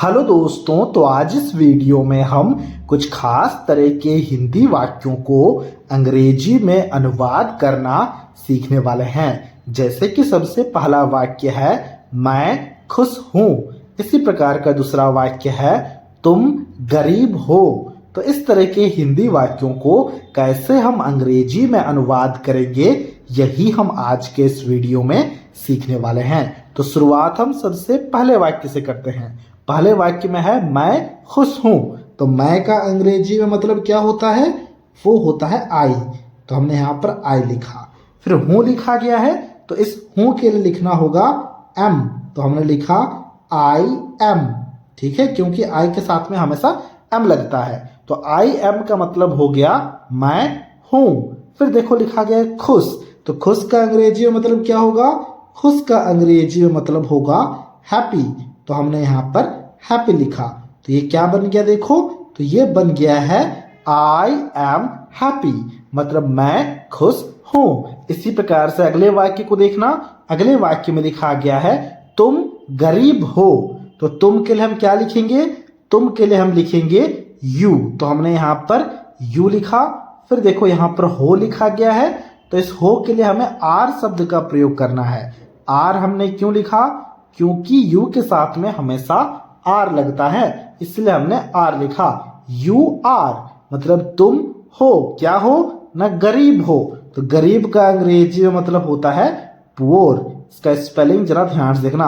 Hello दोस्तों, तो आज इस वीडियो में हम कुछ खास तरह के हिंदी वाक्यों को अंग्रेजी में अनुवाद करना सीखने वाले हैं। जैसे कि सबसे पहला वाक्य है मैं खुश हूँ। इसी प्रकार का दूसरा वाक्य है तुम गरीब हो। तो इस तरह के हिंदी वाक्यों को कैसे हम अंग्रेजी में अनुवाद करेंगे, यही हम आज के इस वीडियो में सीखने वाले हैं। तो शुरुआत हम सबसे पहले वाक्य से करते हैं। पहले वाक्य में है मैं खुश हूं। तो मैं का अंग्रेजी में मतलब क्या होता है? वो होता है आई। तो हमने यहाँ पर आई लिखा। फिर हूं लिखा गया है, तो इस हूं के लिए लिखना होगा एम। तो हमने लिखा आई एम। ठीक है, क्योंकि आई के साथ में हमेशा एम लगता है। तो आई एम का मतलब हो गया मैं हूं। फिर देखो लिखा गया है खुश। तो खुश का अंग्रेजी में मतलब क्या होगा? खुश का अंग्रेजी में मतलब होगा हैप्पी। तो हमने यहाँ पर हैप्पी लिखा। तो ये क्या बन गया देखो? तो ये बन गया है आई एम हैप्पी, मतलब मैं खुश हूं। इसी प्रकार से अगले वाक्य को देखना। अगले वाक्य में लिखा गया है तुम गरीब हो। तो तुम के लिए हम क्या लिखेंगे? तुम के लिए हम लिखेंगे यू। तो हमने यहाँ पर यू लिखा। फिर देखो यहाँ पर हो लिखा गया है। तो इस हो के लिए हमें आर शब्द का प्रयोग करना है। आर हमने क्यों लिखा? क्योंकि यू के साथ में हमेशा आर लगता है, इसलिए हमने आर लिखा। यू आर मतलब तुम हो। क्या हो? ना गरीब हो। तो गरीब का अंग्रेजी में मतलब होता है पुअर। इसका स्पेलिंग जरा ध्यान से देखना,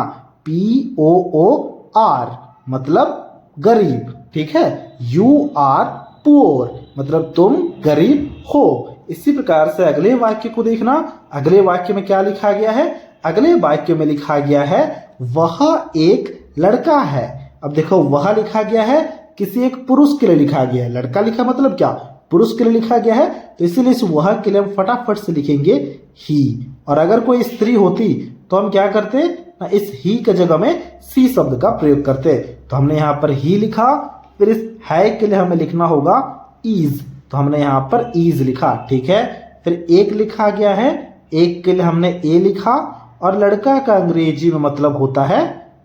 POOR मतलब गरीब। ठीक है, यू आर पुअर मतलब तुम गरीब हो। इसी प्रकार से अगले वाक्य को देखना। अगले वाक्य में क्या लिखा गया है? अगले वाक्य में लिखा गया है वह एक लड़का है। अब देखो वह लिखा गया है, किसी एक पुरुष के लिए लिखा गया है। लड़का लिखा मतलब क्या? पुरुष के लिए लिखा गया है। तो इसीलिए इस वह के लिए हम फटाफट से लिखेंगे ही। और अगर कोई स्त्री होती तो हम क्या करते ना, इस ही के जगह में सी शब्द का प्रयोग करते। तो हमने यहाँ पर ही लिखा। फिर इस है के लिए हमें लिखना होगा ईज। तो हमने यहाँ पर ईज लिखा। ठीक है, फिर एक लिखा गया है। एक के लिए हमने ए लिखा। और लड़का का अंग्रेजी में मतलब होता है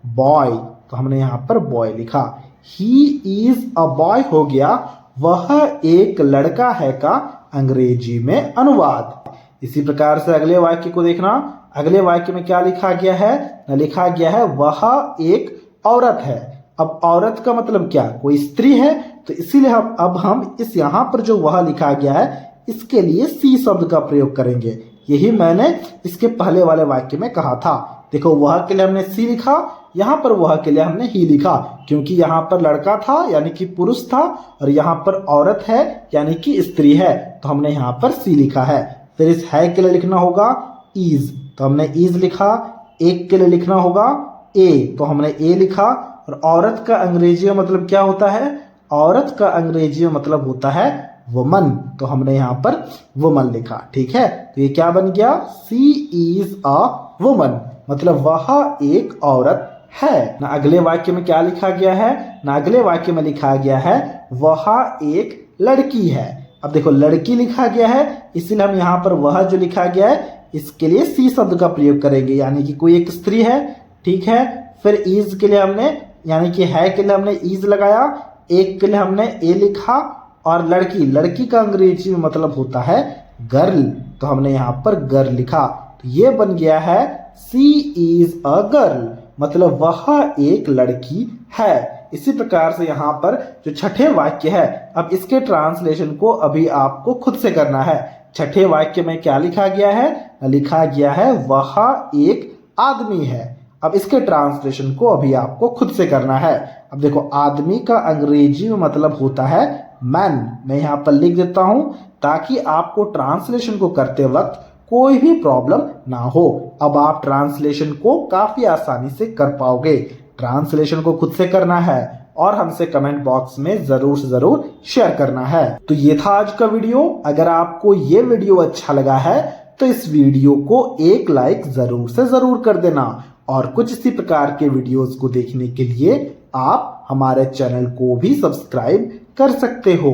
बॉय। तो हमने यहाँ पर बॉय लिखा। ही इज अ बॉय हो गया वह एक लड़का है का अंग्रेजी में अनुवाद। इसी प्रकार से अगले वाक्य को देखना। अगले वाक्य में क्या लिखा गया है? लिखा गया है वह एक औरत है। अब औरत का मतलब क्या? कोई स्त्री है। तो इसीलिए हम इस यहाँ पर जो वह लिखा गया है इसके लिए सी शब्द का प्रयोग करेंगे। यही मैंने इसके पहले वाले वाक्य में कहा था। देखो वह के लिए हमने सी लिखा, यहाँ पर वह के लिए हमने ही लिखा, क्योंकि यहाँ पर लड़का था यानी कि पुरुष था, और यहाँ पर औरत है यानी कि स्त्री है। तो हमने यहाँ पर सी लिखा है। फिर इस है के लिए लिखना होगा ईज। तो हमने ईज लिखा। एक के लिए लिखना होगा ए। तो हमने ए लिखा। और औरत का अंग्रेजी में मतलब क्या होता है? औरत का अंग्रेजी में मतलब होता है वुमन। तो हमने यहाँ पर वुमन लिखा। ठीक है, तो ये क्या बन गया? सी इज अ वुमन मतलब वह एक औरत है ना। अगले वाक्य में क्या लिखा गया है? ना अगले वाक्य में लिखा गया है वह एक लड़की है। अब देखो लड़की लिखा गया है, इसलिए हम यहाँ पर वह जो लिखा गया है इसके लिए सी शब्द का प्रयोग करेंगे, यानी कि कोई एक स्त्री है। ठीक है, फिर इज के लिए हमने यानी कि है के लिए हमने इज लगाया। एक के लिए हमने ए लिखा। और लड़की का अंग्रेजी में मतलब होता है गर्ल। तो हमने यहाँ पर गर्ल लिखा। तो ये बन गया है सी इज अ गर्ल मतलब वह एक लड़की है। इसी प्रकार से यहाँ पर जो छठे वाक्य है, अब इसके ट्रांसलेशन को अभी आपको खुद से करना है। छठे वाक्य में क्या लिखा गया है? लिखा गया है वह एक आदमी है। अब इसके ट्रांसलेशन को अभी आपको खुद से करना है। अब देखो आदमी का अंग्रेजी में मतलब होता है मैन। मैं यहाँ पर लिख देता हूं ताकि आपको ट्रांसलेशन को करते वक्त कोई भी प्रॉब्लम ना हो। अब आप ट्रांसलेशन को काफी आसानी से कर पाओगे। ट्रांसलेशन को खुद से करना है और हमसे कमेंट बॉक्स में जरूर से जरूर शेयर करना है। तो ये था आज का वीडियो। अगर आपको ये वीडियो अच्छा लगा है तो इस वीडियो को एक लाइक जरूर से जरूर कर देना। और कुछ इसी प्रकार के वीडियोस को देखने के लिए आप हमारे चैनल को भी सब्सक्राइब कर सकते हो।